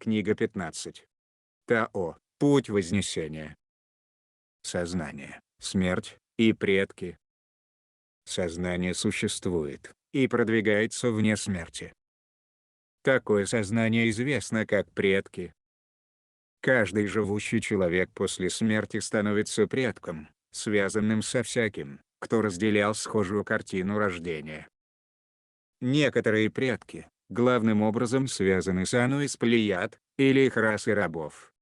Книга 15. Тао. Путь Вознесения. Сознание, смерть и предки. Сознание существует и продвигается вне смерти. Такое сознание известно как предки. Каждый живущий человек после смерти становится предком, связанным со всяким, кто разделял схожую картину рождения. Некоторые предки, главным образом связаны с Ану из Плеяд, или их расы рабов.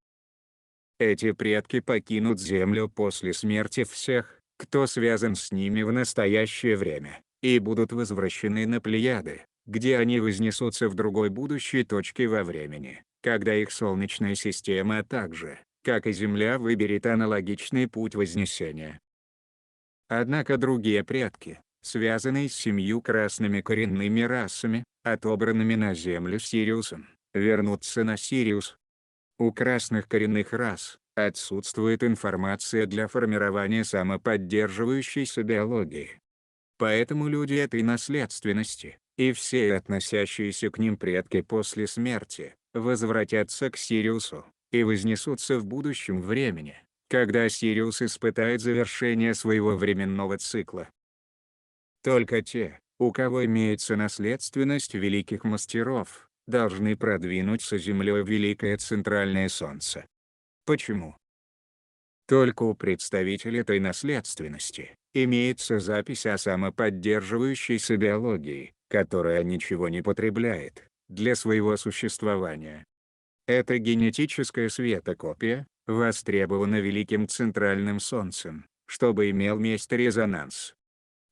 Эти предки покинут Землю после смерти всех, кто связан с ними в настоящее время, и будут возвращены на Плеяды, где они вознесутся в другой будущей точке во времени, когда их Солнечная система также, как и Земля, выберет аналогичный путь вознесения. Однако другие предки, связанные с 7 красными коренными расами, отобранными на Землю Сириусом, вернутся на Сириус. У красных коренных рас отсутствует информация для формирования самоподдерживающейся биологии. Поэтому люди этой наследственности, и все относящиеся к ним предки после смерти, возвратятся к Сириусу, и вознесутся в будущем времени, когда Сириус испытает завершение своего временного цикла. Только те, у кого имеется наследственность великих мастеров, должны продвинуться Землей в великое центральное Солнце. Почему? Только у представителей этой наследственности имеется запись о самоподдерживающейся биологии, которая ничего не потребляет для своего существования. Эта генетическая светокопия востребована великим центральным Солнцем, чтобы имел место резонанс.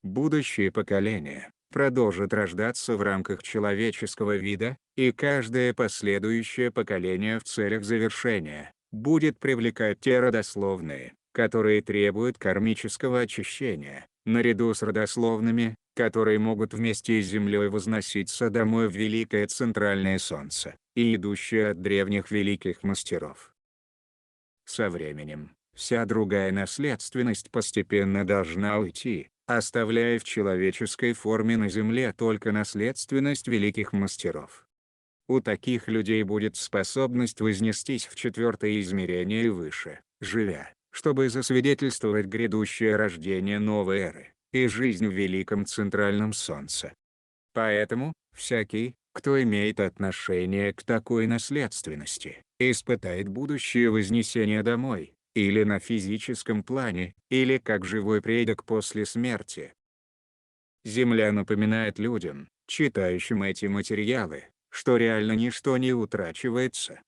Будущие поколения продолжат рождаться в рамках человеческого вида, и каждое последующее поколение в целях завершения будет привлекать те родословные, которые требуют кармического очищения, наряду с родословными, которые могут вместе с Землей возноситься домой в великое центральное Солнце, и идущие от древних великих мастеров. Со временем, вся другая наследственность постепенно должна уйти, оставляя в человеческой форме на Земле только наследственность великих мастеров. У таких людей будет способность вознестись в 4-е измерение и выше, живя, чтобы засвидетельствовать грядущее рождение новой эры, и жизнь в великом центральном Солнце. Поэтому, всякий, кто имеет отношение к такой наследственности, испытает будущее вознесение домой, или на физическом плане, или как живой предок после смерти. Земля напоминает людям, читающим эти материалы, что реально ничто не утрачивается.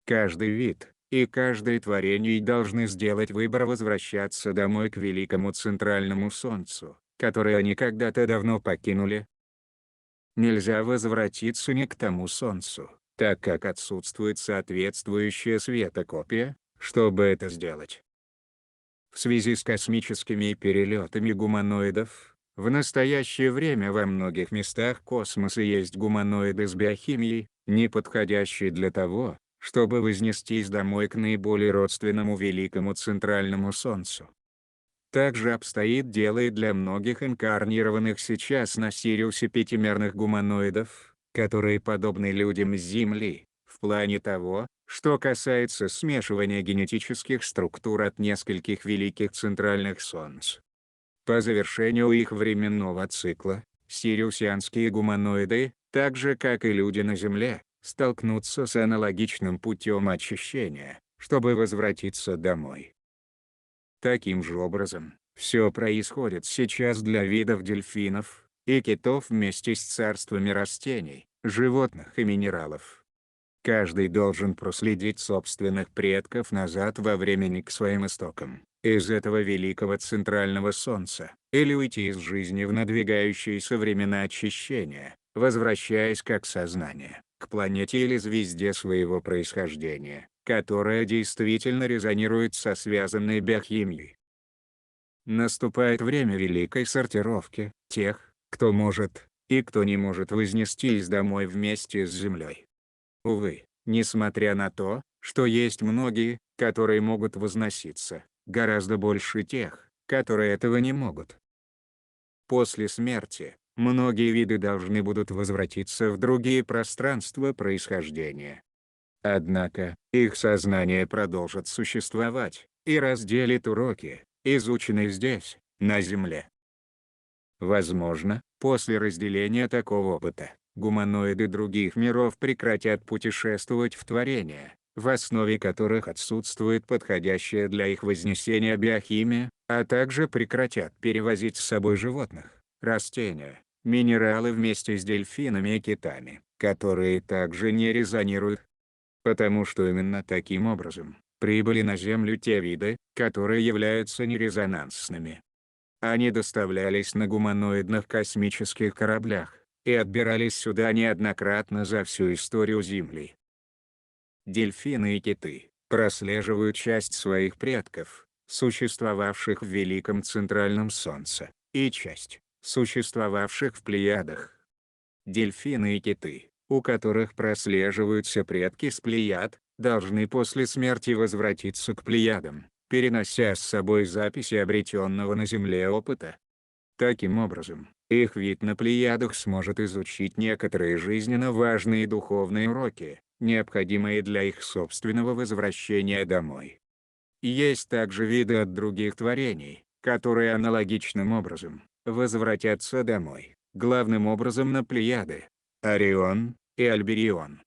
Каждый вид и каждое творение должны сделать выбор возвращаться домой к великому центральному Солнцу, которое они когда-то давно покинули. Нельзя возвратиться ни к тому Солнцу, так как отсутствует соответствующая светокопия, чтобы это сделать. В связи с космическими перелетами гуманоидов, в настоящее время во многих местах космоса есть гуманоиды с биохимией, не подходящие для того, чтобы вознестись домой к наиболее родственному великому центральному Солнцу. Также обстоит дело и для многих инкарнированных сейчас на Сириусе пятимерных гуманоидов, которые подобны людям с Земли, в плане того, что касается смешивания генетических структур от нескольких великих центральных Солнц. По завершению их временного цикла, сириусианские гуманоиды, так же как и люди на Земле, столкнутся с аналогичным путем очищения, чтобы возвратиться домой. Таким же образом, все происходит сейчас для видов дельфинов и китов вместе с царствами растений, животных и минералов. Каждый должен проследить собственных предков назад во времени к своим истокам, из этого великого центрального Солнца, или уйти из жизни в надвигающиеся времена очищения, возвращаясь как сознание, к планете или звезде своего происхождения, которая действительно резонирует со связанной биохимией. Наступает время великой сортировки тех, кто может, и кто не может вознестись домой вместе с Землей. Увы, несмотря на то, что есть многие, которые могут возноситься, гораздо больше тех, которые этого не могут. После смерти, многие виды должны будут возвратиться в другие пространства происхождения. Однако, их сознание продолжит существовать и разделит уроки, изученные здесь, на Земле. Возможно, после разделения такого опыта, гуманоиды других миров прекратят путешествовать в творения, в основе которых отсутствует подходящая для их вознесения биохимия, а также прекратят перевозить с собой животных, растения, минералы вместе с дельфинами и китами, которые также не резонируют. Потому что именно таким образом прибыли на Землю те виды, которые являются нерезонансными. Они доставлялись на гуманоидных космических кораблях и отбирались сюда неоднократно за всю историю Земли. Дельфины и киты прослеживают часть своих предков, существовавших в Великом Центральном Солнце, и часть, существовавших в Плеядах. Дельфины и киты, у которых прослеживаются предки с Плеяд, должны после смерти возвратиться к Плеядам, перенося с собой записи обретенного на Земле опыта. Таким образом, их вид на Плеядах сможет изучить некоторые жизненно важные духовные уроки, необходимые для их собственного возвращения домой. Есть также виды от других творений, которые аналогичным образом возвратятся домой, главным образом на Плеяды, Орион и Альберион.